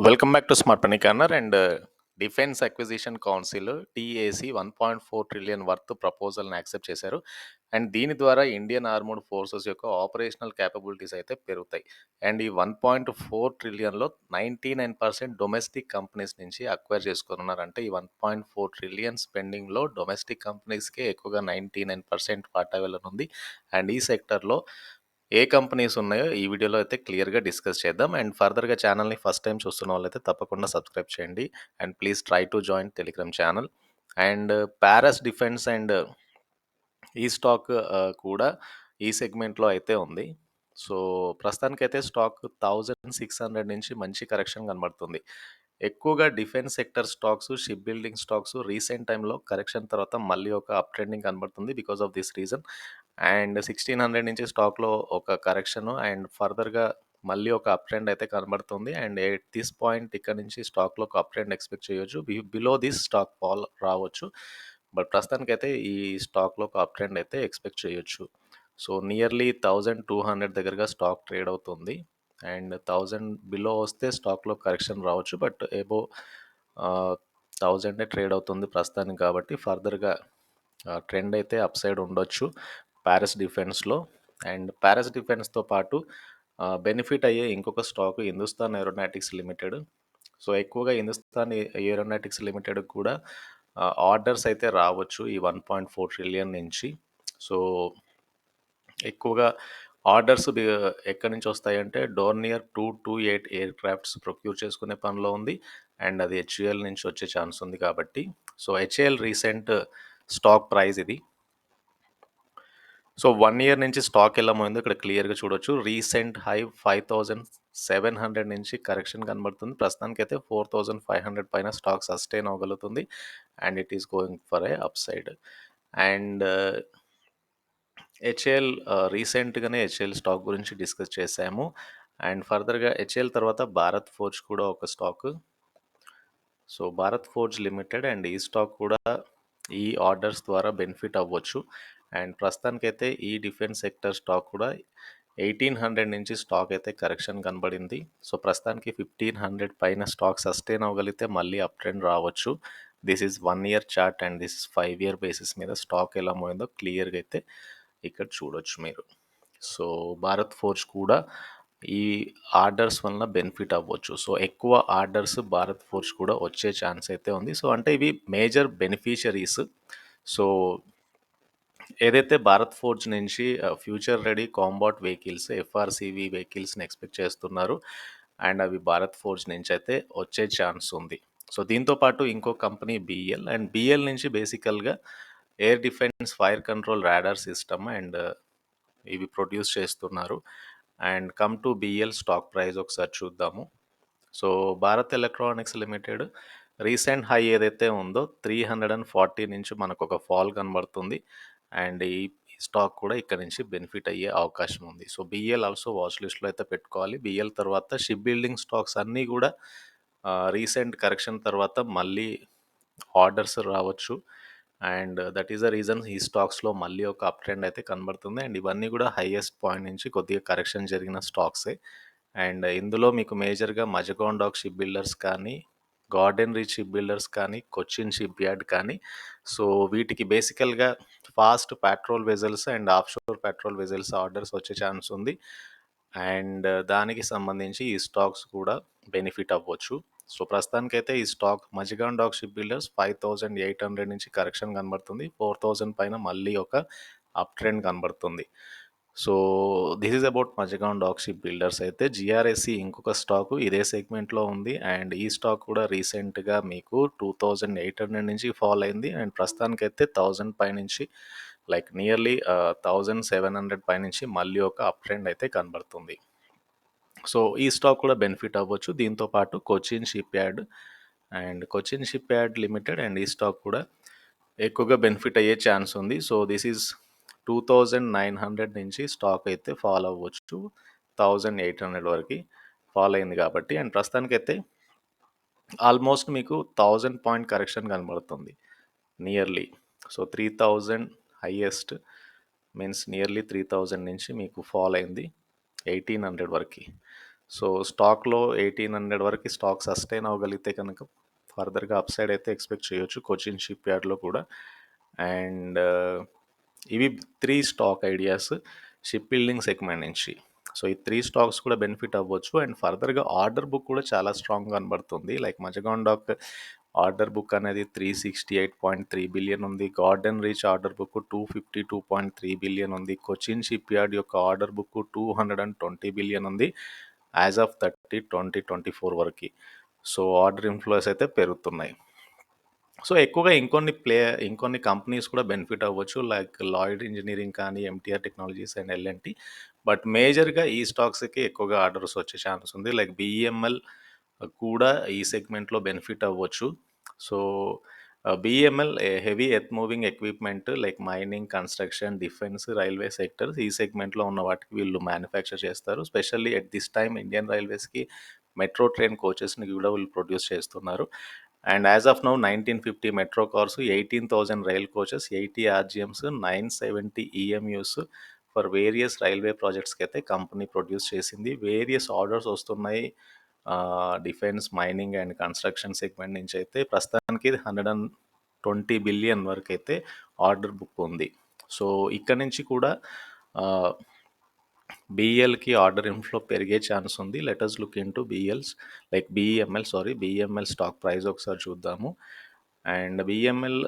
Welcome back to smart money corner and defence acquisition council TAC 1.4 trillion worth ప్రపోజల్ని accept చేశారు. And దీని ద్వారా Indian armoured forces యొక్క operational capabilities అయితే పెరుగుతాయి. అండ్ ఈ 1.4 ట్రిలియన్లో 99% డొమెస్టిక్ కంపెనీస్ నుంచి అక్వైర్ చేసుకున్నారు. అంటే ఈ 1.4 ట్రిలియన్ స్పెండింగ్లో డొమెస్టిక్ కంపెనీస్కే ఎక్కువగా 99% వాటా వెళ్ళనుంది. అండ్ ఈ సెక్టర్లో ఏ కంపెనీస్ ఉన్నాయో ఈ వీడియోలో అయితే క్లియర్గా డిస్కస్ చేద్దాం. అండ్ ఫర్దర్గా ఛానల్ని ఫస్ట్ టైం చూస్తున్న వాళ్ళైతే తప్పకుండా సబ్స్క్రైబ్ చేయండి. And please try to join Telegram channel. And Paras defence and ఈ స్టాక్ కూడా ఈ సెగ్మెంట్లో అయితే ఉంది. సో ప్రస్తుతానికైతే స్టాక్ 1600 నుంచి మంచి కరెక్షన్ కనబడుతుంది. ఎక్కువగా defence sector stocks, ship building stocks recent టైంలో కరెక్షన్ తర్వాత మళ్ళీ ఒక అప్ ట్రెండింగ్ కనబడుతుంది because of this reason. And 1600 నుంచి స్టాక్లో ఒక కరెక్షన్ అండ్ ఫర్దర్గా మళ్ళీ ఒక అప్ ట్రెండ్ అయితే కనబడుతుంది. అండ్ ఎట్ దిస్ పాయింట్ ఇక్కడ నుంచి స్టాక్లో ఒక అప్ ట్రెండ్ ఎక్స్పెక్ట్ చేయొచ్చు. బిలో దిస్ స్టాక్ ఫాల్ రావచ్చు. బట్ ప్రస్తుతానికైతే ఈ స్టాక్లో ఒక అప్ ట్రెండ్ అయితే ఎక్స్పెక్ట్ చేయొచ్చు. సో నియర్లీ 1200 దగ్గరగా స్టాక్ ట్రేడ్ అవుతుంది. అండ్ 1000 బిలో వస్తే స్టాక్లో కరెక్షన్ రావచ్చు. బట్ ఎబో 1000 ట్రేడ్ అవుతుంది ప్రస్తుతానికి, కాబట్టి ఫర్దర్గా ట్రెండ్ అయితే అప్ సైడ్ ఉండొచ్చు పారస్ డిఫెన్స్లో. అండ్ పారస్ డిఫెన్స్తో పాటు బెనిఫిట్ అయ్యే ఇంకొక stock Hindustan aeronautics limited. So ఎక్కువగా హిందుస్థాన్ ఏరోనాటిక్స్ లిమిటెడ్ కూడా ఆర్డర్స్ అయితే రావచ్చు ఈ 1.4 ట్రిలియన్ నుంచి. సో ఎక్కువగా ఆర్డర్స్ ఎక్కడి నుంచి వస్తాయంటే డోర్నియర్ 228 ఎయిర్ క్రాఫ్ట్స్ ప్రొక్యూర్ చేసుకునే పనిలో ఉంది. అండ్ అది హెచ్ఏఎల్ నుంచి వచ్చే ఛాన్స్ ఉంది కాబట్టి. So HAL recent stock price ఇది. సో 1 ఇయర్ నుంచి స్టాక్ ఎలా పోయిందో ఇక్కడ క్లియర్గా చూడొచ్చు. రీసెంట్ హై 5700 నుంచి కరెక్షన్ కనబడుతుంది. ప్రస్తుతానికైతే 4500 పైన స్టాక్ సస్టైన్ అవ్వగలుగుతుంది. And it is going for a upside. And HAL రీసెంట్గానే హెచ్ఏఎల్ స్టాక్ గురించి డిస్కస్ చేశాము. అండ్ ఫర్దర్గా హెచ్ఏఎల్ తర్వాత భారత్ ఫోర్జ్ కూడా ఒక stock. So Bharat forge limited and ఈ స్టాక్ కూడా ఈ ఆర్డర్స్ ద్వారా బెనిఫిట్ అవ్వచ్చు. అండ్ ప్రస్తుతానికైతే ఈ డిఫెన్స్ సెక్టర్ స్టాక్ కూడా 1800 నుంచి స్టాక్ అయితే కరెక్షన్ కనబడింది. సో ప్రస్తుతానికి 1500 పైన స్టాక్ సస్టైన్ అవ్వగలిగితే మళ్ళీ అప్ ట్రెండ్ రావచ్చు. This is 1 year chart and this is 5 year basis మీద స్టాక్ ఎలా పోయిందో క్లియర్గా అయితే ఇక్కడ చూడొచ్చు మీరు. సో భారత్ ఫోర్జ్ కూడా ఈ ఆర్డర్స్ వలన బెనిఫిట్ అవ్వచ్చు. సో ఎక్కువ ఆర్డర్స్ భారత్ ఫోర్జ్ కూడా వచ్చే ఛాన్స్ అయితే ఉంది. సో అంటే ఇవి మేజర్ బెనిఫిషరీస్. సో ఏదైతే భారత్ ఫోర్జ్ నుంచి future ready combat vehicles FRCV వెహికల్స్ని ఎక్స్పెక్ట్ చేస్తున్నారు. అండ్ అవి భారత్ ఫోర్జ్ నుంచి అయితే వచ్చే ఛాన్స్ ఉంది. సో దీంతో పాటు ఇంకో కంపెనీ బిఎల్. అండ్ బిఎల్ నుంచి బేసికల్గా air defence fire control radar system and ఇవి ప్రొడ్యూస్ చేస్తున్నారు. And come to BL stock price ఒకసారి చూద్దాము. So Bharat electronics limited recent high ఏదైతే ఉందో 340 నుంచి మనకు ఒక ఫాల్ కనబడుతుంది. అండ్ ఈ స్టాక్ కూడా ఇక్కడ నుంచి బెనిఫిట్ అయ్యే అవకాశం ఉంది. సో బిఎల్ ఆల్సో వాచ్ లిస్ట్లో అయితే పెట్టుకోవాలి. బిఎల్ తర్వాత షిప్ బిల్డింగ్ స్టాక్స్ అన్నీ కూడా రీసెంట్ కరెక్షన్ తర్వాత మళ్ళీ ఆర్డర్స్ రావచ్చు. And that is the reason ఈ స్టాక్స్లో మళ్ళీ ఒక అప్ ట్రెండ్ అయితే కనబడుతుంది. అండ్ ఇవన్నీ కూడా హైయెస్ట్ పాయింట్ నుంచి కొద్దిగా కరెక్షన్ జరిగిన స్టాక్సే. అండ్ ఇందులో మీకు మేజర్గా మజగాన్ డాక్ షిప్ బిల్డర్స్ కానీ, గార్డెన్ రీచ్ షిప్ బిల్డర్స్ కానీ, కొచ్చిన్ షిప్ యార్డ్ కానీ, సో వీటికి బేసికల్గా fast petrol vessels and offshore petrol vessels orders వచ్చే ఛాన్స్ ఉంది. అండ్ దానికి సంబంధించి ఈ స్టాక్స్ కూడా బెనిఫిట్ అవ్వచ్చు. సో ప్రస్తుతానికైతే ఈ stock Mazagon dock shipbuilders 5800 నుంచి కరెక్షన్ కనబడుతుంది. 4000 పైన మళ్ళీ ఒక అప్ ట్రెండ్ కనబడుతుంది. So this is about Mazagon dock shipbuilders. అయితే జిఆర్ఎస్సి ఇంకొక స్టాకు ఇదే సెగ్మెంట్లో ఉంది. అండ్ ఈ స్టాక్ కూడా రీసెంట్గా మీకు 2800 నుంచి ఫాల్ అయింది. అండ్ ప్రస్తుతానికైతే 1000 పై నుంచి లైక్ నియర్లీ 1700 పై నుంచి మళ్ళీ ఒక అప్ ట్రెండ్ అయితే కనబడుతుంది. సో ఈ స్టాక్ కూడా బెనిఫిట్ అవ్వచ్చు. దీంతో పాటు Cochin ship yard and Cochin ship yard limited and ఈ స్టాక్ కూడా ఎక్కువగా బెనిఫిట్ అయ్యే ఛాన్స్ ఉంది. సో దిస్ ఈజ్ 2900 నుంచి స్టాక్ అయితే ఫాల్ అవ్వచ్చు 1800 వరకు ఫాల్ అయింది కాబట్టి. అండ్ ప్రస్తుతానికైతే ఆల్మోస్ట్ మీకు 1000 పాయింట్ కరెక్షన్ కనబడుతుంది nearly. So 3000 highest means nearly 3000 నుంచి మీకు ఫాల్ అయింది 1800 వరకు. సో స్టాక్‌లో 1800 వరకు స్టాక్ సస్టైన్ అవ్వగలిగితే కనుక ఫర్దర్‌గా అప్‌సైడ్ అయితే ఎక్స్‌పెక్ట్ చేయొచ్చు కొచ్చిన్ షిప్‌యార్డ్‌లో కూడా. అండ్ ఇవి 3 stock ideas ship building segment నుంచి. సో ఈ 3 స్టాక్స్ కూడా బెనిఫిట్ అవ్వచ్చు. అండ్ ఫర్దర్‌గా ఆర్డర్ బుక్ కూడా చాలా స్ట్రాంగ్‌గా కనబడుతుంది. Like Mazagon dock order book అనేది 368.3 బిలియన్ ఉంది. Garden Reach order book 252.3 billion ఉంది. కొచ్చిన్ షిప్‌యార్డ్ యొక్క ఆర్డర్ బుక్ 220 బిలియన్ ఉంది. యాజ్ ఆఫ్ 30/20/24 వరకి. సో ఆర్డర్ ఇన్‌ఫ్లోస్ అయితే పెరుగుతున్నాయి. సో ఎక్కువగా ఇంకొన్ని కంపెనీస్ కూడా బెనిఫిట్ అవ్వచ్చు. లైక్ లాయిడ్ ఇంజినీరింగ్ కానీ, MTR technologies and LNT. But మేజర్‌గా ఈ స్టాక్స్‌కి ఎక్కువగా ఆర్డర్స్ వచ్చే ఛాన్స్ ఉంది. లైక్ బీఈఎంఎల్ కూడా ఈ సెగ్మెంట్‌లో బెనిఫిట్ అవ్వచ్చు. So BEML heavy earth moving equipment like mining, construction, defence, railway sectors ఈ సెగ్మెంట్‌లో ఉన్న వాటికి వీళ్ళు మ్యానుఫ్యాక్చర్ చేస్తారు. Specially at this time Indian రైల్వేస్‌కి మెట్రో ట్రైన్ కోచెస్‌ని కూడా వీళ్ళు ప్రొడ్యూస్ చేస్తున్నారు. And as of now 1950 metro cars, 18,000 rail coaches, 80 RGMs, 970 EMUs for various railway ప్రాజెక్ట్స్‌కి అయితే కంపెనీ ప్రొడ్యూస్ చేసింది. వేరియస్ ఆర్డర్స్ వస్తున్నాయి. Defence, mining and construction segment నుంచి అయితే ప్రస్తుతానికి 120 బిలియన్ వరకైతే ఆర్డర్ బుక్ ఉంది. సో ఇక్కడ నుంచి కూడా బీఈఎల్‌కి ఆర్డర్ ఇన్‌ఫ్లో పెరిగే ఛాన్స్ ఉంది. Let us look into BEML stock price ఒకసారి చూద్దాము. అండ్ బీఈఎంఎల్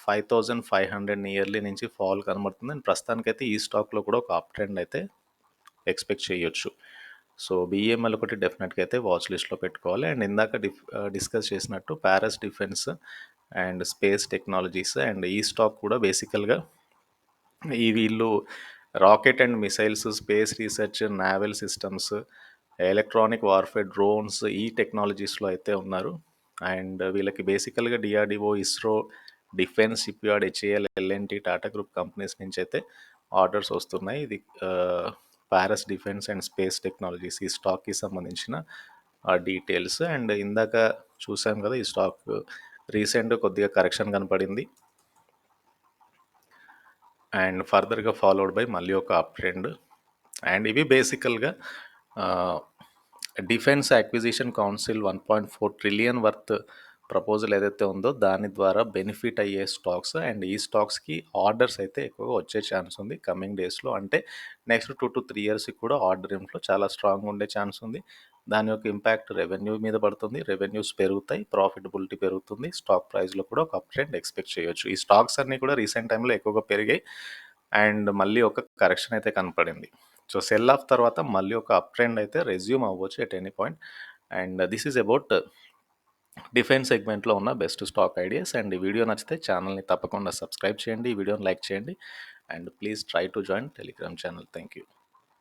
5,500 నియర్లీ నుంచి ఫాల్ కనబడుతుంది. అండ్ ప్రస్తుతానికైతే ఈ స్టాక్‌లో కూడా ఒక అప్ ట్రెండ్ అయితే ఎక్స్‌పెక్ట్ చేయొచ్చు. సో బీఈఎంఎల్ ఒకటి డెఫినెట్‌గా అయితే వాచ్ లిస్ట్‌లో పెట్టుకోవాలి. అండ్ ఇందాక డిస్కస్ చేసినట్టు Paras defence and space technologies and ఈ స్టాక్ కూడా బేసికల్‌గా వీళ్ళు rocket and missiles, space research, naval systems, electronic warfare, drones ఈ టెక్నాలజీస్‌లో అయితే ఉన్నారు. అండ్ వీళ్ళకి బేసికల్‌గా DRDO, ISRO, defence, shipyard, HAL, LNT, Tata group companies నుంచి అయితే ఆర్డర్స్ వస్తున్నాయి. ఇది Paras defence and space technologies ఈ స్టాక్‌కి సంబంధించిన డీటెయిల్స్. అండ్ ఇందాక చూసాం కదా ఈ స్టాక్ రీసెంట్‌గా కొద్దిగా కరెక్షన్ కనపడింది. అండ్ ఫర్దర్‌గా ఫాలోడ్ బై మళ్ళీ ఒక అప్ ట్రెండ్. అండ్ ఇవి బేసికల్‌గా defence acquisition council 1.4 trillion worth proposal ఏదైతే ఉందో దాని ద్వారా బెనిఫిట్ అయ్యే స్టాక్స్. అండ్ ఈ స్టాక్స్‌కి ఆర్డర్స్ అయితే ఎక్కువగా వచ్చే ఛాన్స్ ఉంది కమింగ్ డేస్‌లో. అంటే నెక్స్ట్ 2 to 3 ఇయర్స్‌కి కూడా ఆర్డర్ ఇన్‌ఫ్లో చాలా స్ట్రాంగ్‌గా ఉండే ఛాన్స్ ఉంది. దాని యొక్క ఇంపాక్ట్ రెవెన్యూ మీద పడుతుంది. రెవెన్యూస్ పెరుగుతాయి, ప్రాఫిటబిలిటీ పెరుగుతుంది. స్టాక్ ప్రైస్‌లో కూడా ఒక అప్ ట్రెండ్ ఎక్స్‌పెక్ట్ చేయొచ్చు. ఈ స్టాక్స్ అన్నీ కూడా రీసెంట్ టైంలో ఎక్కువగా పెరిగాయి. అండ్ మళ్ళీ ఒక కరెక్షన్ అయితే కనపడింది. సో సెల్ ఆఫ్ తర్వాత మళ్ళీ ఒక అప్ ట్రెండ్ అయితే రెజ్యూమ్ అవ్వచ్చు at any point. And this is about defence సెగ్మెంట్లో ఉన్న బెస్ట్ స్టాక్ ఐడియాస్. అండ్ ఈ వీడియో నచ్చితే ఛానల్ని తప్పకుండా సబ్స్క్రైబ్ చేయండి, ఈ వీడియోని లైక్ చేయండి. And please try to join Telegram channel. Thank you.